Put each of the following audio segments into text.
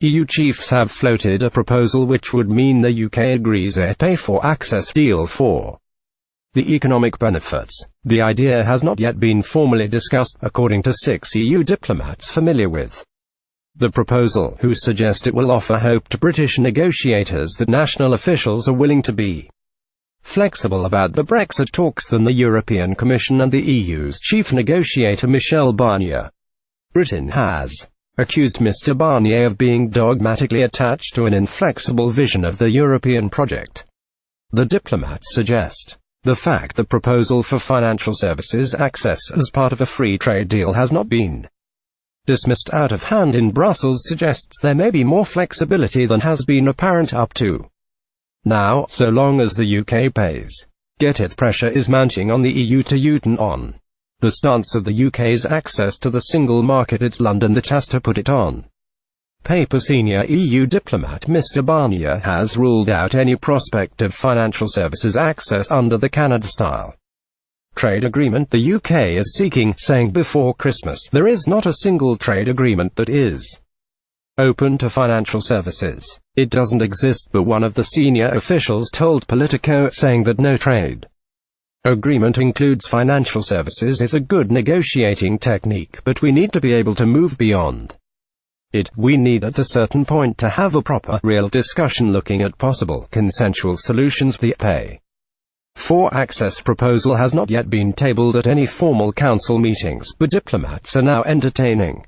EU chiefs have floated a proposal which would mean the UK agrees a pay-for-access deal for the economic benefits. The idea has not yet been formally discussed, according to 6 EU diplomats familiar with the proposal, who suggest it will offer hope to British negotiators that national officials are willing to be flexible about the Brexit talks than the European Commission and the EU's chief negotiator Michel Barnier. Britain has accused Mr Barnier of being dogmatically attached to an inflexible vision of the European project. The diplomats suggest the fact the proposal for financial services access as part of a free trade deal has not been dismissed out of hand in Brussels suggests there may be more flexibility than has been apparent up to now, so long as the UK pays. Get it? Pressure is mounting on the EU to U-turn on the stance of the UK's access to the single market. It's London that has to put it on paper. Senior EU diplomat Mr Barnier has ruled out any prospect of financial services access under the Canada-style trade agreement the UK is seeking, saying before Christmas, there is not a single trade agreement that is open to financial services. It doesn't exist, but one of the senior officials told Politico, saying that no trade agreement includes financial services is a good negotiating technique, but we need to be able to move beyond it. We need at a certain point to have a proper, real discussion looking at possible, consensual solutions. The pay-for-access proposal has not yet been tabled at any formal council meetings, but diplomats are now entertaining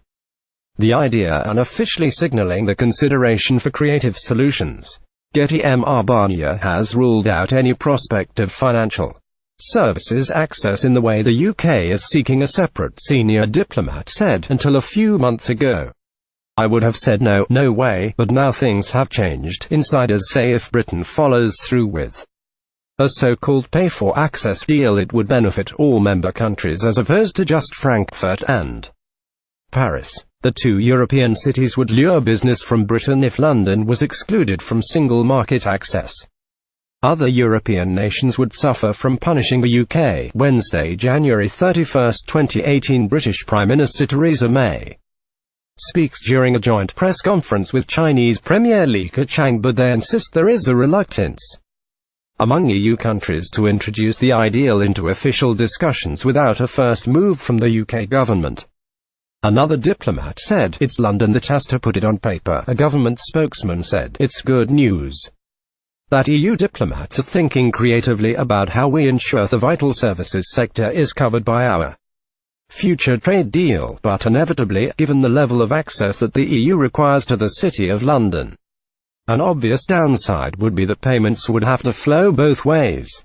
the idea and officially signaling the consideration for creative solutions. Getty. Mr Barnier has ruled out any prospect of financial services access in the way the UK is seeking a separate senior diplomat said, until a few months ago. I would have said no way, but now things have changed. Insiders say if Britain follows through with a so-called pay-for-access deal, it would benefit all member countries as opposed to just Frankfurt and Paris. The 2 European cities would lure business from Britain if London was excluded from single market access. Other European nations would suffer from punishing the UK. Wednesday, January 31, 2018. British Prime Minister Theresa May speaks during a joint press conference with Chinese Premier Li Keqiang, but they insist there is a reluctance among EU countries to introduce the ideal into official discussions without a first move from the UK government. Another diplomat said, it's London that has to put it on paper. A government spokesman said, it's good news that EU diplomats are thinking creatively about how we ensure the vital services sector is covered by our future trade deal, but inevitably, given the level of access that the EU requires to the City of London, an obvious downside would be that payments would have to flow both ways.